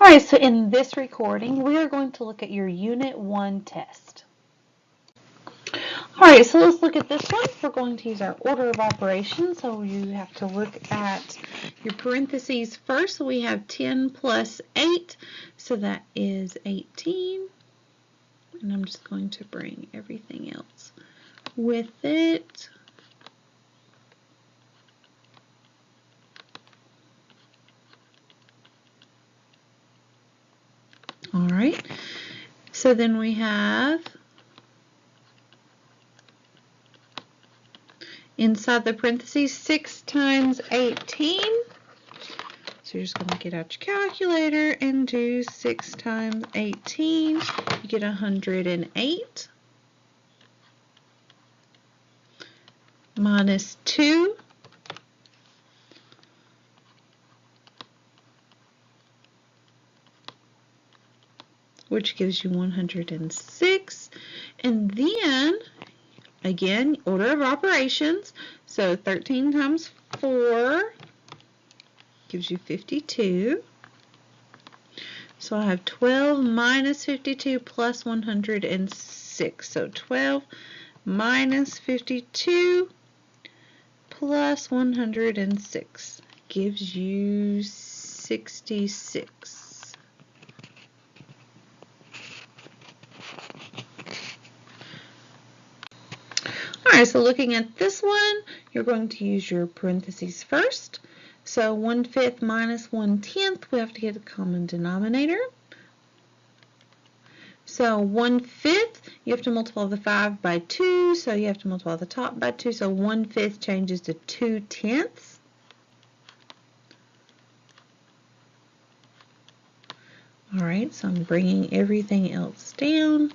Alright, so in this recording, we are going to look at your Unit 1 test. Alright, so let's look at this one. We're going to use our order of operations, so you have to look at your parentheses first. So we have 10 plus 8, so that is 18. And I'm just going to bring everything else with it. Alright, so then we have inside the parentheses 6 times 18. So you're just going to get out your calculator and do 6 times 18. You get 108. Minus 2. Which gives you 106. And then, again, order of operations. So 13 times 4 gives you 52. So I have 12 minus 52 plus 106. So 12 minus 52 plus 106 gives you 66. Alright, so looking at this one, you're going to use your parentheses first. So 1/5 minus 1/10, we have to get a common denominator. So 1/5, you have to multiply the 5 by 2, so you have to multiply the top by 2, so 1/5 changes to 2/10. Alright, so I'm bringing everything else down.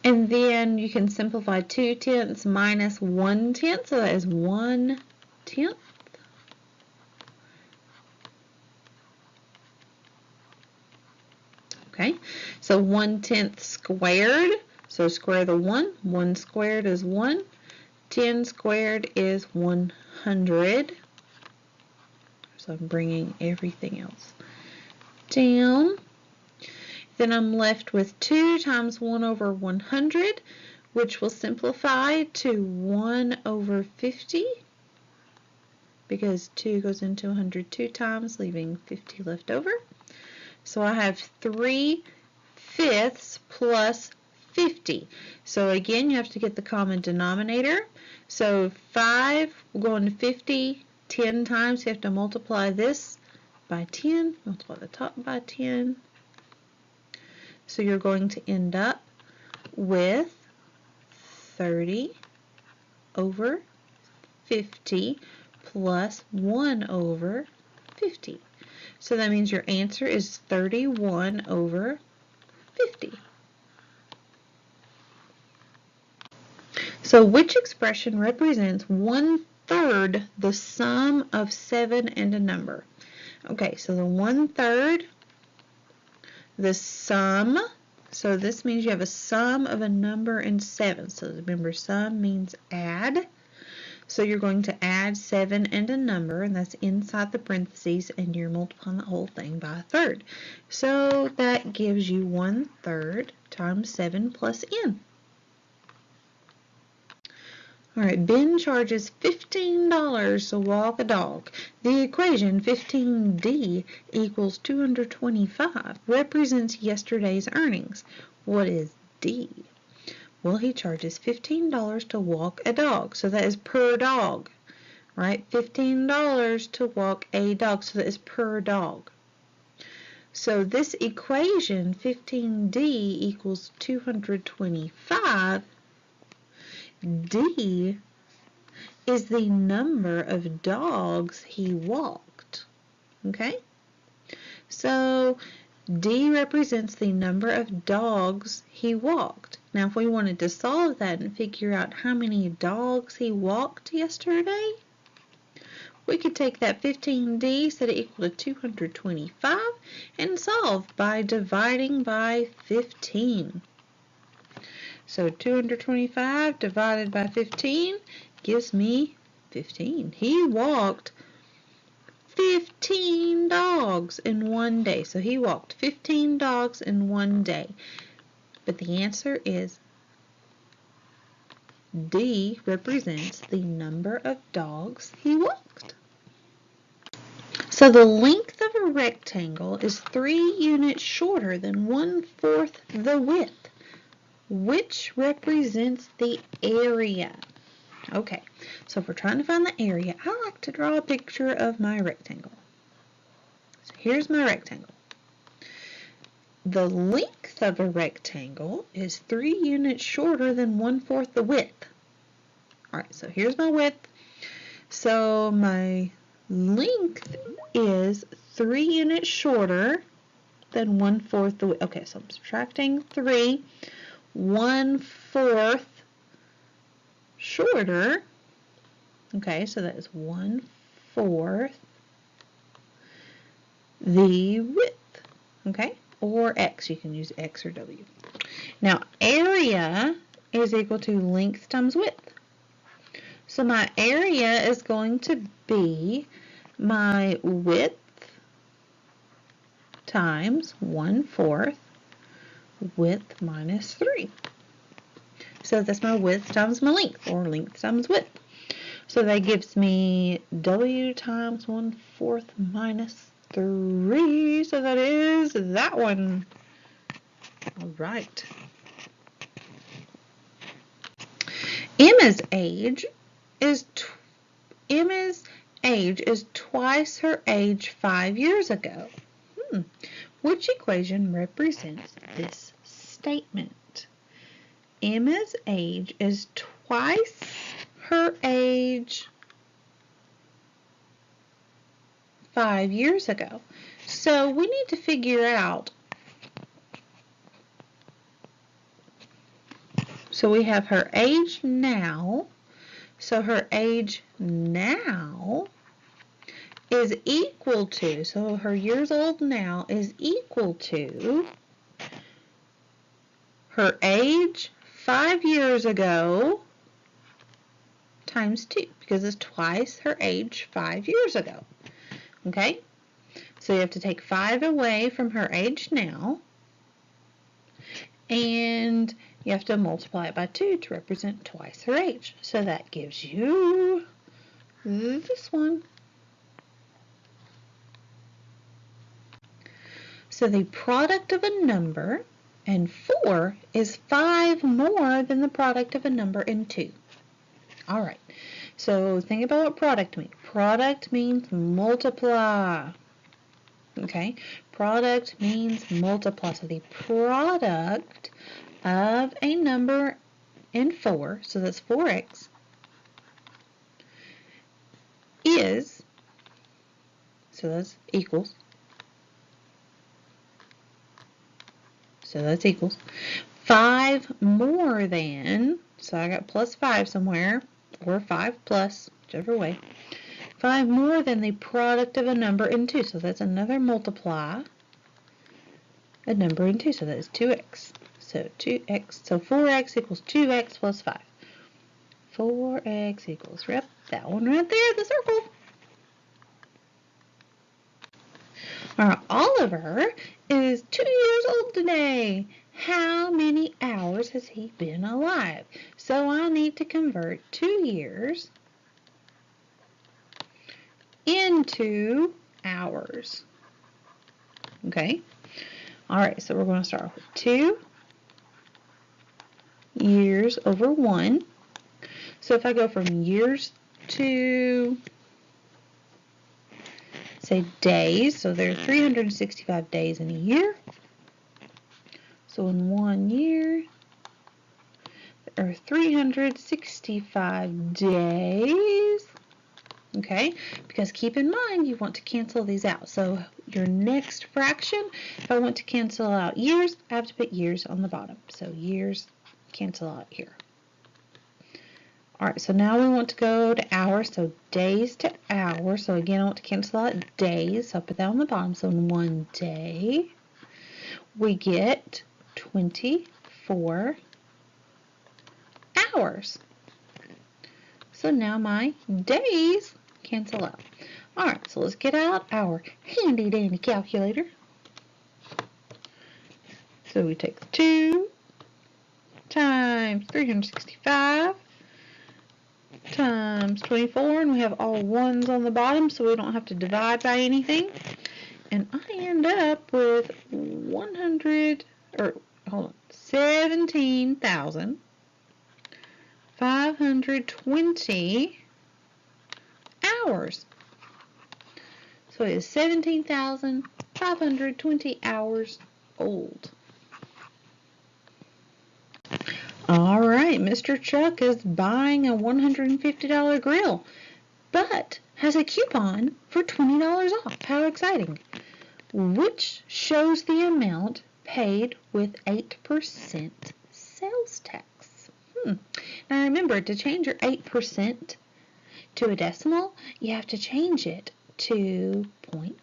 And then you can simplify 2/10 minus 1/10, so that is 1/10. Okay, so 1/10 squared, so square the 1. 1 squared is 1. 10 squared is 100. So I'm bringing everything else down. Then I'm left with 2 times 1 over 100, which will simplify to 1 over 50, because 2 goes into 100 2 times, leaving 50 left over. So I have 3/5 plus 50. So again, you have to get the common denominator. So 5 will go into 50 10 times. You have to multiply this by 10, multiply the top by 10. So you're going to end up with 30 over 50 plus 1 over 50. So that means your answer is 31 over 50. So which expression represents 1/3 the sum of 7 and a number? Okay, so the 1/3, the sum, so this means you have a sum of a number and 7. So remember, sum means add. So you're going to add 7 and a number, and that's inside the parentheses, and you're multiplying the whole thing by a third. So that gives you 1/3 times 7 plus n. Alright, Ben charges $15 to walk a dog. The equation 15D equals 225 represents yesterday's earnings. What is D? Well, he charges $15 to walk a dog, so that is per dog, right? $15 to walk a dog, so that is per dog. So this equation, 15D equals 225, D is the number of dogs he walked, okay? So D represents the number of dogs he walked. Now, if we wanted to solve that and figure out how many dogs he walked yesterday, we could take that 15D, set it equal to 225, and solve by dividing by 15. So 225 divided by 15 gives me 15. He walked 15 dogs in one day. So he walked 15 dogs in one day. But the answer is D represents the number of dogs he walked. So the length of a rectangle is 3 units shorter than 1/4 the width, which represents the area. Okay, so if we're trying to find the area, I like to draw a picture of my rectangle. So here's my rectangle. The length of a rectangle is 3 units shorter than 1/4 the width. All right, so here's my width. So my length is 3 units shorter than 1/4 the width. Okay, so I'm subtracting 3, 1/4 shorter. Okay, so that is 1/4 the width. Okay, or X. You can use X or W. Now, area is equal to length times width. So my area is going to be my width times 1/4 width minus 3. So that's my width times my length, or length times width. So that gives me W times 1/4 minus 3. So that is that one. All right. Emma's age is twice her age 5 years ago. Which equation represents this statement? Emma's age is twice her age 5 years ago. So we need to figure out. So we have her age now. So her age now is equal to, so her years old now is equal to her age 5 years ago times 2, because it's twice her age 5 years ago. Okay? So you have to take 5 away from her age now, and you have to multiply it by 2 to represent twice her age. So that gives you this one. So the product of a number and 4 is 5 more than the product of a number and 2. All right, so think about what product means. Product means multiply. Okay, product means multiply. So the product of a number and 4, so that's 4x, is, so that's equals, so that's equals 5 more than, so I got plus 5 somewhere, or 5 plus, whichever way, 5 more than the product of a number and 2, so that's another multiply, a number and 2, so that is 2x. So 2x, so 4x equals 2x plus 5. 4x equals, yep, that one right there, the circle. All right, Oliver is 2 years old today. How many hours has he been alive? So I need to convert 2 years into hours. Okay? All right, so we're going to start with 2 years over 1. So if I go from years to, say, days, so there are 365 days in a year. So in 1 year, there are 365 days. Okay, because keep in mind you want to cancel these out. So your next fraction, if I want to cancel out years, I have to put years on the bottom. So years cancel out here. All right, so now we want to go to hours, so days to hours. So again, I want to cancel out days, so I put that on the bottom. So in 1 day, we get 24 hours. So now my days cancel out. Alright, so let's get out our handy dandy calculator. So we take 2 times 365 times 24, and we have all ones on the bottom so we don't have to divide by anything. And I end up with 17,520 hours. So it is 17,520 hours old. All right, Mr. Chuck is buying a $150 grill, but has a coupon for $20 off. How exciting. Which shows the amount paid with 8% sales tax? Now remember, to change your 8% to a decimal, you have to change it to 0.08.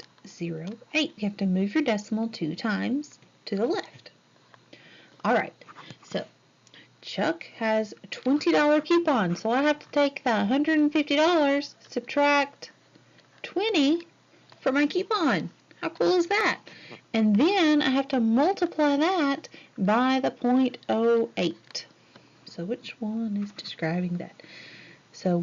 You have to move your decimal 2 times to the left. All right, so Chuck has a $20 coupon, so I have to take the $150, subtract 20 for my coupon. How cool is that? And then I have to multiply that by the 0.08. So which one is describing that? So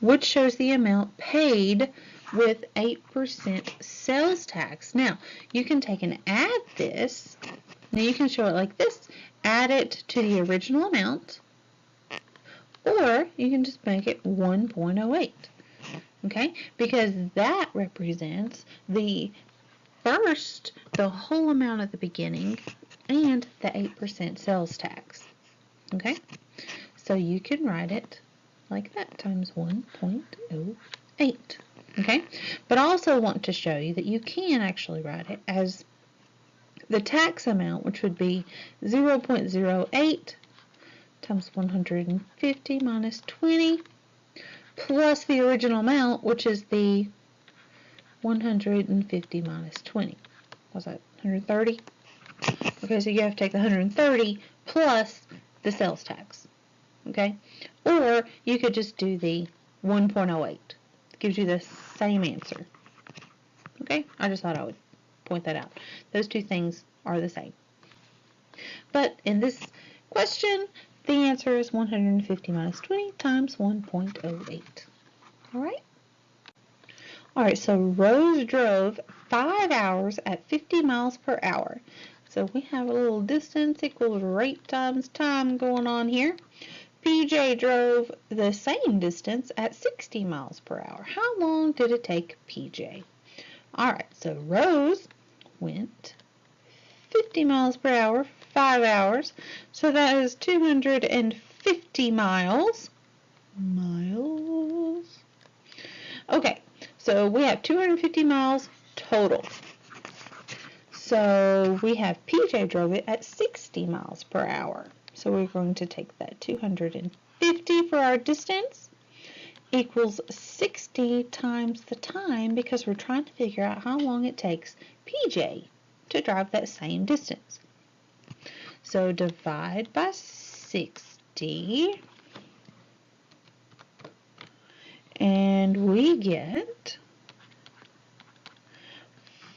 which shows the amount paid with 8% sales tax. Now, you can take and add this. Now, you can show it like this. Add it to the original amount, or you can just make it 1.08. Okay? Because that represents the whole amount at the beginning and the 8% sales tax. Okay? So you can write it like that, times 1.08. Okay? But I also want to show you that you can actually write it as the tax amount, which would be 0.08 times 150 minus 20, plus the original amount, which is the 150 minus 20. What's that, 130? Okay, so you have to take the 130 plus the sales tax. Okay? Or you could just do the 1.08. It gives you the same answer. Okay? I just thought I would point that out. Those two things are the same. But in this question, the answer is 150 minus 20 times 1.08. Alright? Alright, so Rose drove 5 hours at 50 miles per hour. So we have a little distance equals rate times time going on here. PJ drove the same distance at 60 miles per hour. How long did it take PJ? Alright, so Rose went 50 miles per hour, 5 hours. So that is 250 miles. Okay, so we have 250 miles total. So we have PJ drove it at 60 miles per hour. So we're going to take that 250 for our distance equals 60 times the time, because we're trying to figure out how long it takes PJ to drive that same distance. So divide by 60, and we get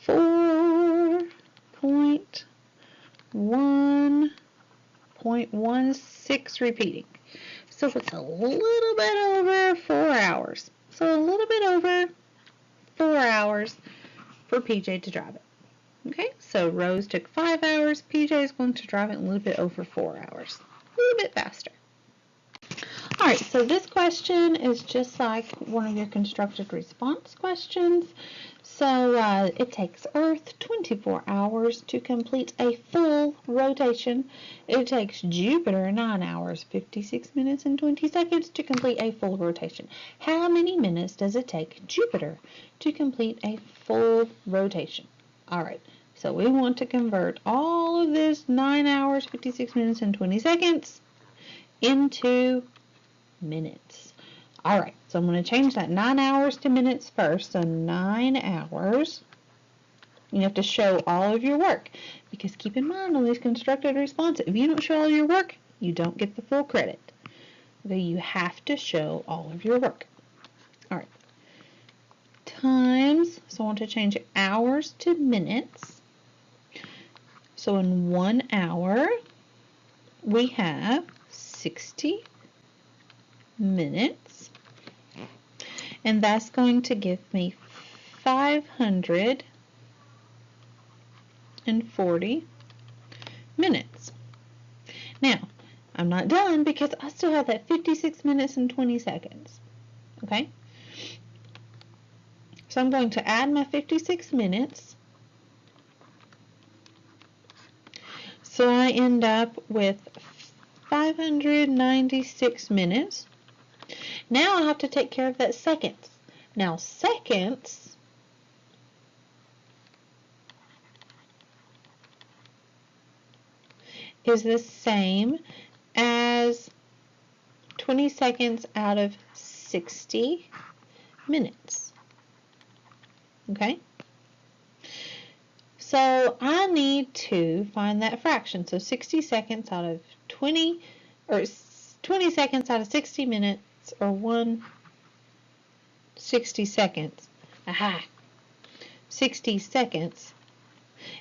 4.1.16 repeating. So it's a little bit over 4 hours. So a little bit over 4 hours for PJ to drive it. Okay, so Rose took 5 hours. PJ is going to drive it a little bit over 4 hours. A little bit faster. Alright, so this question is just like one of your constructed response questions. So it takes Earth 24 hours to complete a full rotation. It takes Jupiter 9 hours, 56 minutes, and 20 seconds to complete a full rotation. How many minutes does it take Jupiter to complete a full rotation? Alright, so we want to convert all of this 9 hours, 56 minutes, and 20 seconds into minutes. Alright, so I'm going to change that 9 hours to minutes first. So 9 hours. You have to show all of your work, because keep in mind on these constructed responses, if you don't show all your work, you don't get the full credit. So you have to show all of your work. times, so I want to change hours to minutes. So in 1 hour, we have 60 minutes, and that's going to give me 540 minutes. Now, I'm not done because I still have that 56 minutes and 20 seconds. Okay? So I'm going to add my 56 minutes. So I end up with 596 minutes. Now I have to take care of that seconds. Now seconds is the same as 20 seconds out of 60 minutes. Okay? So I need to find that fraction. So 60 seconds out of 20, or 20 seconds out of 60 minutes, or 160 seconds. Aha! 60 seconds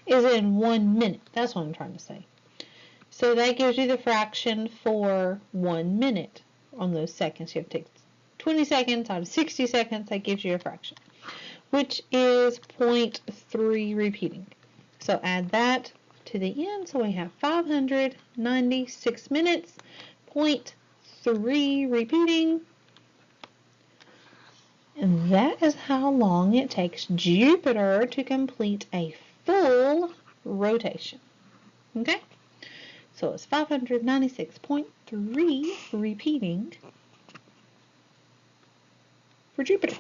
is in 1 minute. That's what I'm trying to say. So that gives you the fraction for 1 minute on those seconds. You have to take 20 seconds out of 60 seconds. That gives you a fraction, which is 0.3 repeating. So add that to the end. So we have 596 minutes, 0.3 repeating. And that is how long it takes Jupiter to complete a full rotation. Okay? So it's 596.3 repeating for Jupiter.